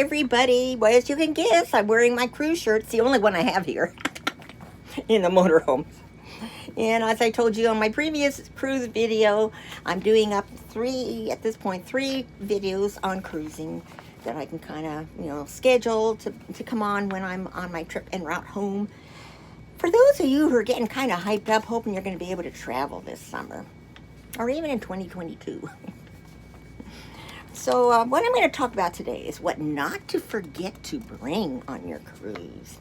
everybody. Well, as you can guess, I'm wearing my cruise shirt. It's the only one I have here in the motorhome. And as I told you on my previous cruise video, I'm doing up three videos on cruising that I can kind of, schedule to come on when I'm on my trip en route home. For those of you who are getting kind of hyped up, hoping you're going to be able to travel this summer, or even in 2022. So what I'm going to talk about today is what not to forget to bring on your cruise.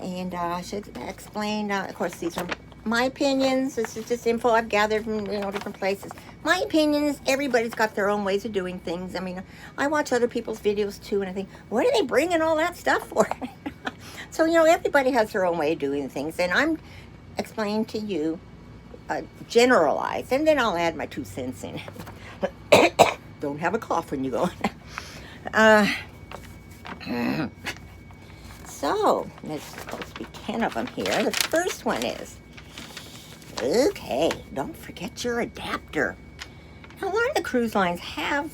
And I should explain, of course, these are my opinions. This is just info I've gathered from, different places. My opinions, everybody's got their own ways of doing things. I mean, I watch other people's videos too, and I think, what are they bringing all that stuff for? So, everybody has their own way of doing things, and I'm explaining to you, generalize, and then I'll add my 2 cents in. Don't have a cough when you go. So, there's supposed to be 10 of them here. The first one is, okay, don't forget your adapter. Now, a lot of the cruise lines have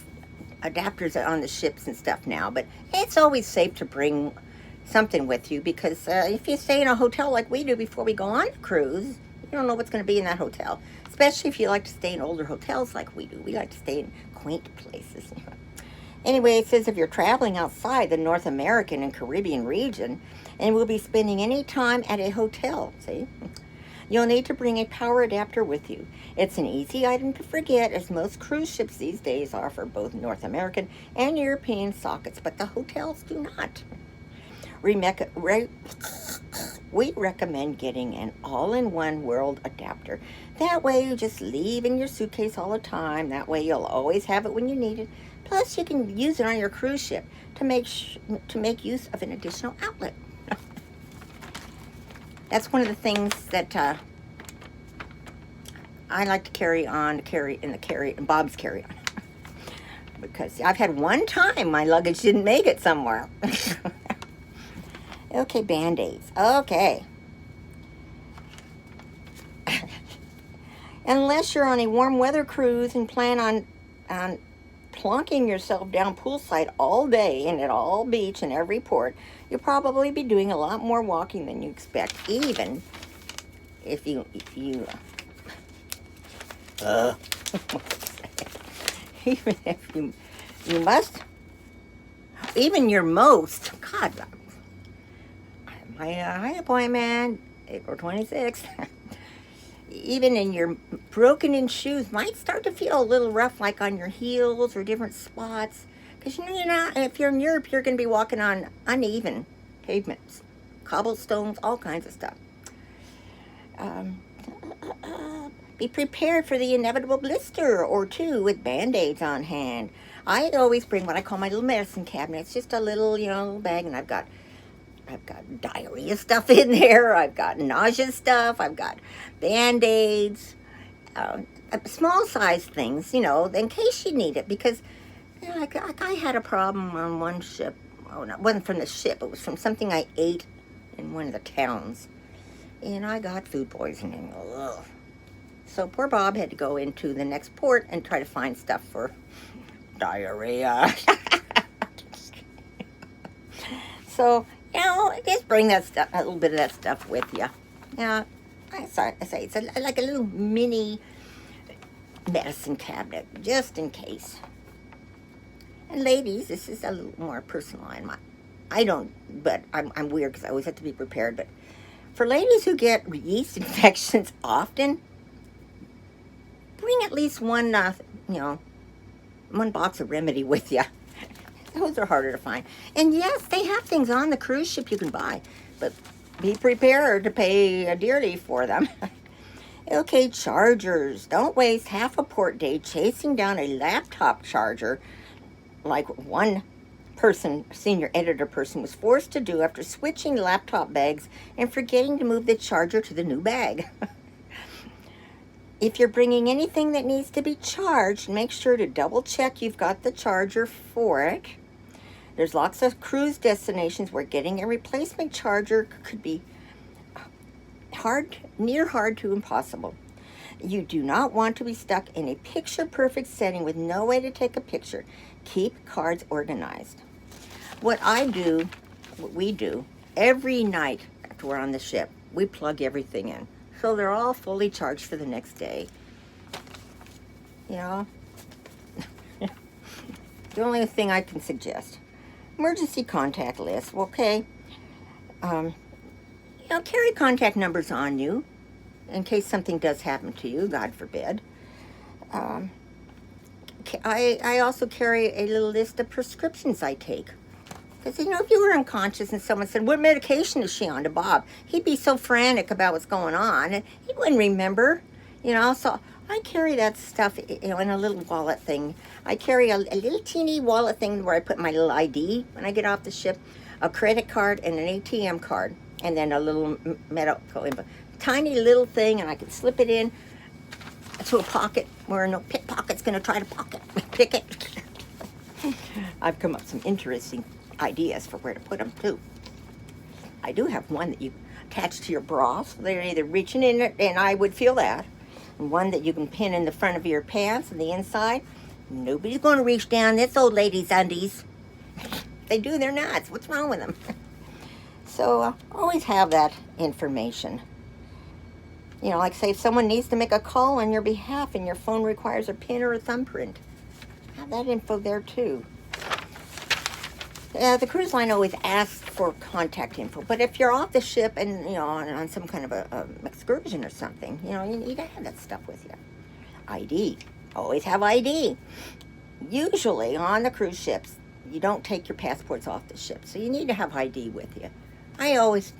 adapters on the ships and stuff now, but it's always safe to bring something with you because if you stay in a hotel like we do before we go on a cruise, you don't know what's going to be in that hotel, especially if you like to stay in older hotels like we do. We like to stay in quaint places. Anyway, it says if you're traveling outside the North American and Caribbean region and will be spending any time at a hotel, you'll need to bring a power adapter with you. It's an easy item to forget, as most cruise ships these days offer both North American and European sockets, but the hotels do not. We recommend getting an all-in-one world adapter. That way you just leave in your suitcase all the time. That way you'll always have it when you need it. Plus, you can use it on your cruise ship to make use of an additional outlet. That's one of the things that I like to carry in Bob's carry-on. Because I've had one time my luggage didn't make it somewhere. Okay, Band-Aids. Okay. Unless you're on a warm weather cruise and plan on plonking yourself down poolside all day and at all beach and every port, you'll probably be doing a lot more walking than you expect, even if you even if you must, even your most, God, my appointment, April 26th, even in your broken-in shoes, might start to feel a little rough, like on your heels or different spots. Because if you're in Europe, you're going to be walking on uneven pavements, cobblestones, all kinds of stuff. Be prepared for the inevitable blister or two with Band-Aids on hand. I always bring what I call my little medicine cabinet. It's just a little, bag, and I've got diarrhea stuff in there. I've got nausea stuff. I've got Band-Aids, small size things, in case you need it. Because I had a problem on one ship. Oh, no, it wasn't from the ship. It was from something I ate in one of the towns. And I got food poisoning. Ugh. So poor Bob had to go into the next port and try to find stuff for diarrhea. So, just bring that stuff, a little bit of that stuff with you. Yeah, I say it's like a little mini medicine cabinet, just in case. And ladies, this is a little more personal. I'm weird because I always have to be prepared. But for ladies who get yeast infections often, bring at least one box of remedy with you. Those are harder to find. And yes, they have things on the cruise ship you can buy, but be prepared to pay dearly for them. Okay, chargers. Don't waste half a port day chasing down a laptop charger like one senior editor person was forced to do after switching laptop bags and forgetting to move the charger to the new bag. If you're bringing anything that needs to be charged, make sure to double check you've got the charger for it. There's lots of cruise destinations where getting a replacement charger could be hard to impossible. You do not want to be stuck in a picture-perfect setting with no way to take a picture. Keep cards organized. What we do, every night after we're on the ship, we plug everything in. So they're all fully charged for the next day. You know? The only thing I can suggest. Emergency contact list, okay? Carry contact numbers on you in case something does happen to you, God forbid. I also carry a little list of prescriptions I take. Because, if you were unconscious and someone said, what medication is she on to Bob? He'd be so frantic about what's going on, and he wouldn't remember, So I carry that stuff, in a little wallet thing. I carry a little teeny wallet thing where I put my little ID when I get off the ship, a credit card and an ATM card, and then a little medical info. Tiny little thing, and I can slip it in to a pocket where no pickpocket's going to try to pick it. I've come up with some interesting ideas for where to put them too. I do have one that you attach to your bra, so they're either reaching in it, and I would feel that, and one that you can pin in the front of your pants and the inside. Nobody's going to reach down this old lady's undies. They do, they're nuts. What's wrong with them? So always have that information. Like say if someone needs to make a call on your behalf and your phone requires a pin or a thumbprint, have that info there too. The cruise line always asks for contact info, but if you're off the ship and, on some kind of a excursion or something, you need to have that stuff with you. ID. Always have ID. Usually on the cruise ships, you don't take your passports off the ship, so you need to have ID with you. I always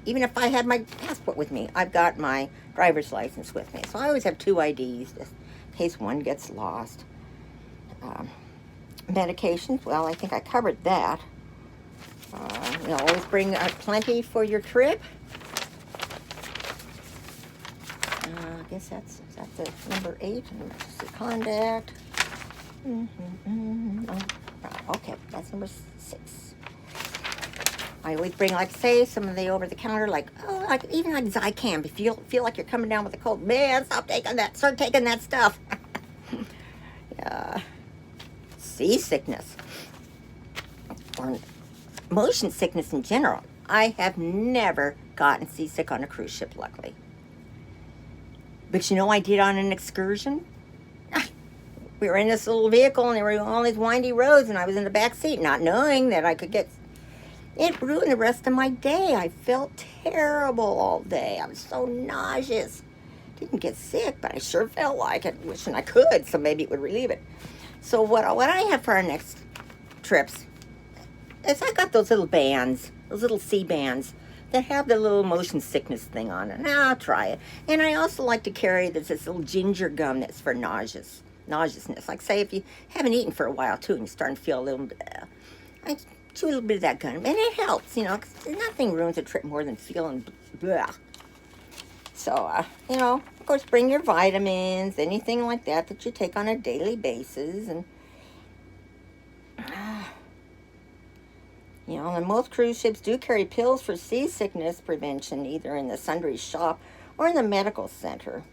even if I had my passport with me, I've got my driver's license with me, so I always have 2 IDs just in case one gets lost. Medications, well, I think I covered that. Always bring plenty for your trip. I guess that's the number 8, emergency contact. Okay, that's number 6. I always bring, some of the over-the-counter, even Zicam. If you feel like you're coming down with a cold, man, start taking that stuff. Seasickness, or motion sickness in general. I have never gotten seasick on a cruise ship, luckily. But I did on an excursion. We were in this little vehicle, and there were all these windy roads, and I was in the back seat, not knowing that I could get... It ruined the rest of my day. I felt terrible all day. I was so nauseous. Didn't get sick, but I sure felt like it, wishing I could, so maybe it would relieve it. So what I have for our next trips is I got those little bands, those little C bands that have the little motion sickness thing on it. Now I'll try it. And I also like to carry this little ginger gum that's for nauseousness. Like say if you haven't eaten for a while too and you're starting to feel a little bit, I chew a little bit of that gum, and it helps, 'cause nothing ruins a trip more than feeling blah. So, of course, bring your vitamins, anything like that you take on a daily basis, and, and most cruise ships do carry pills for seasickness prevention, either in the sundry shop or in the medical center.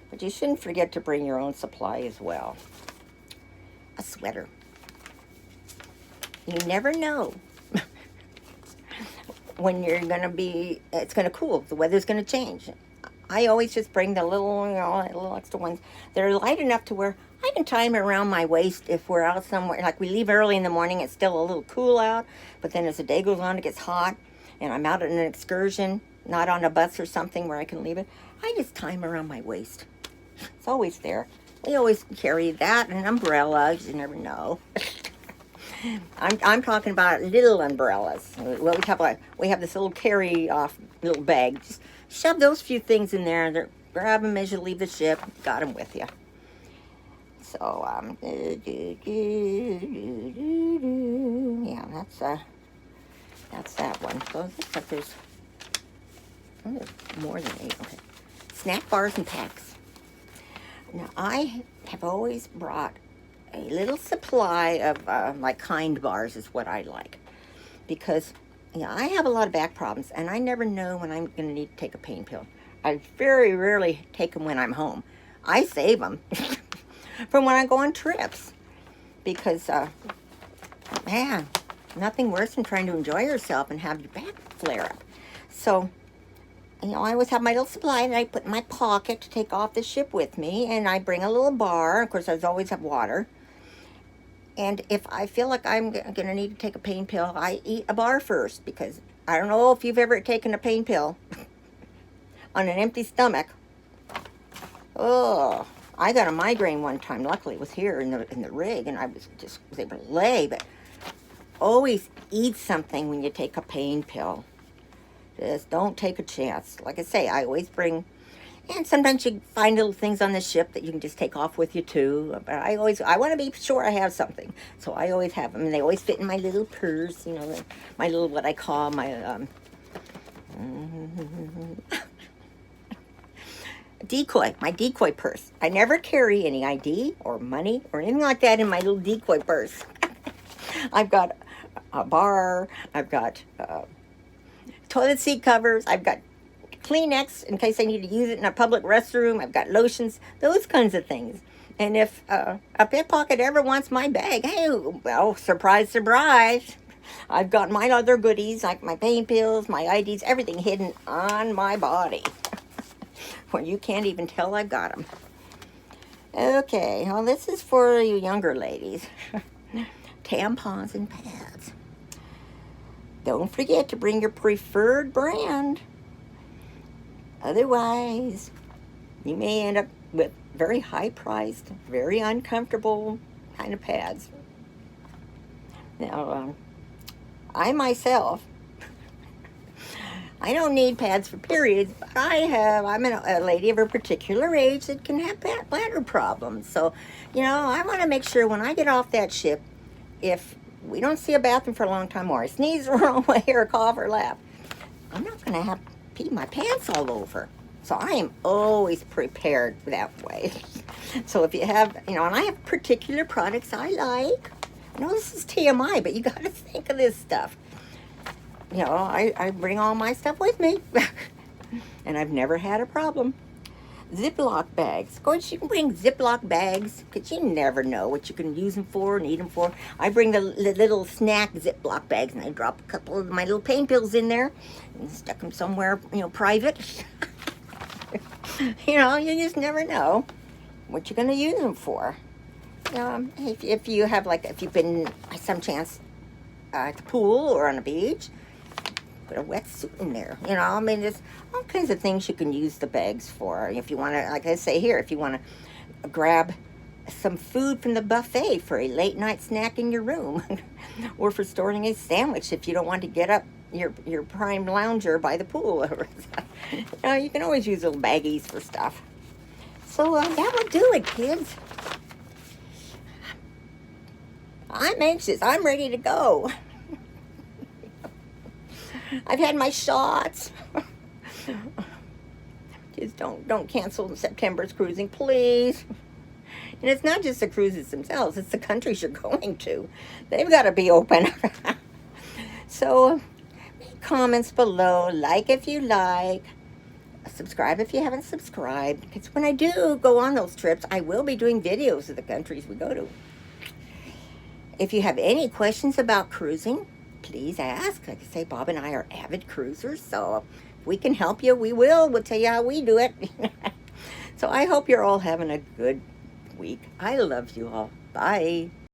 But you shouldn't forget to bring your own supply as well. A sweater. You never know when it's going to cool. The weather's going to change. I always just bring the little extra ones. They're light enough to where I can tie them around my waist if we're out somewhere. Like we leave early in the morning, it's still a little cool out. But then as the day goes on, it gets hot. And I'm out on an excursion, not on a bus or something where I can leave it. I just tie them around my waist. It's always there. We always carry that and an umbrella. You never know. I'm talking about little umbrellas. Well, we have this little carry-off little bag. Just shove those few things in there. Grab them as you leave the ship. Got them with you. So, yeah, that's that one. So it looks like there's more than 8. Okay. Snack bars and packs. Now, I have always brought a little supply of Kind bars is what I like, because I have a lot of back problems and I never know when I'm going to need to take a pain pill. I very rarely take them when I'm home. I save them from when I go on trips because, man, nothing worse than trying to enjoy yourself and have your back flare up. So, you know, I always have my little supply that I put in my pocket to take off the ship with me, and I bring a little bar. Of course, I always have water. And if I feel like I'm going to need to take a pain pill, I eat a bar first, because I don't know if you've ever taken a pain pill on an empty stomach. Oh, I got a migraine one time. Luckily, it was here in the rig, and I was able to lay. But always eat something when you take a pain pill. Just don't take a chance. Like I say, I always bring, and sometimes you find little things on the ship that you can just take off with you too. But I want to be sure I have something, so I always have them, and they always fit in my little purse. You know, my little, what I call my my decoy purse. I never carry any ID or money or anything like that in my little decoy purse. I've got a bar, I've got toilet seat covers, I've got Kleenex in case I need to use it in a public restroom, I've got lotions, those kinds of things. And if a pickpocket ever wants my bag, hey, well, surprise, surprise, I've got my other goodies, like my pain pills, my IDs, everything hidden on my body, where you can't even tell I've got them. Okay, well, this is for you younger ladies. Tampons and pads. Don't forget to bring your preferred brand. Otherwise, you may end up with very high-priced, very uncomfortable kind of pads. Now, I myself, I don't need pads for periods, but I'm a lady of a particular age that can have bladder problems. So, you know, I want to make sure when I get off that ship, if we don't see a bathroom for a long time, or I sneeze the wrong way, or cough or laugh, I'm not going to have to pee my pants all over. So I am always prepared that way. So if you have, you know, and I have particular products I like. I know this is TMI, but you got to think of this stuff. You know, I bring all my stuff with me. And I've never had a problem. Ziploc bags. Of course, you can bring Ziploc bags, because you never know what you can use them for, need them for. I bring the little snack Ziploc bags, and I drop a couple of my little pain pills in there and stuck them somewhere, you know, private. You know, you just never know what you're going to use them for. If you have, like, if you've been some chance at the pool or on the beach, put a wetsuit in there. You know, I mean, there's all kinds of things you can use the bags for. If you want to, like I say here, if you want to grab some food from the buffet for a late night snack in your room, or for storing a sandwich if you don't want to get up your prime lounger by the pool. You know, you can always use little baggies for stuff. So that will do it, kids. I'm anxious. I'm ready to go. I've had my shots. Just don't cancel September's cruising, please. And it's not just the cruises themselves, it's the countries you're going to. They've got to be open. So, make comments below, like if you like, subscribe if you haven't subscribed, because when I do go on those trips, I will be doing videos of the countries we go to. If you have any questions about cruising, please ask. Like I say, Bob and I are avid cruisers, so if we can help you, we will. We'll tell you how we do it. So I hope you're all having a good week. I love you all. Bye.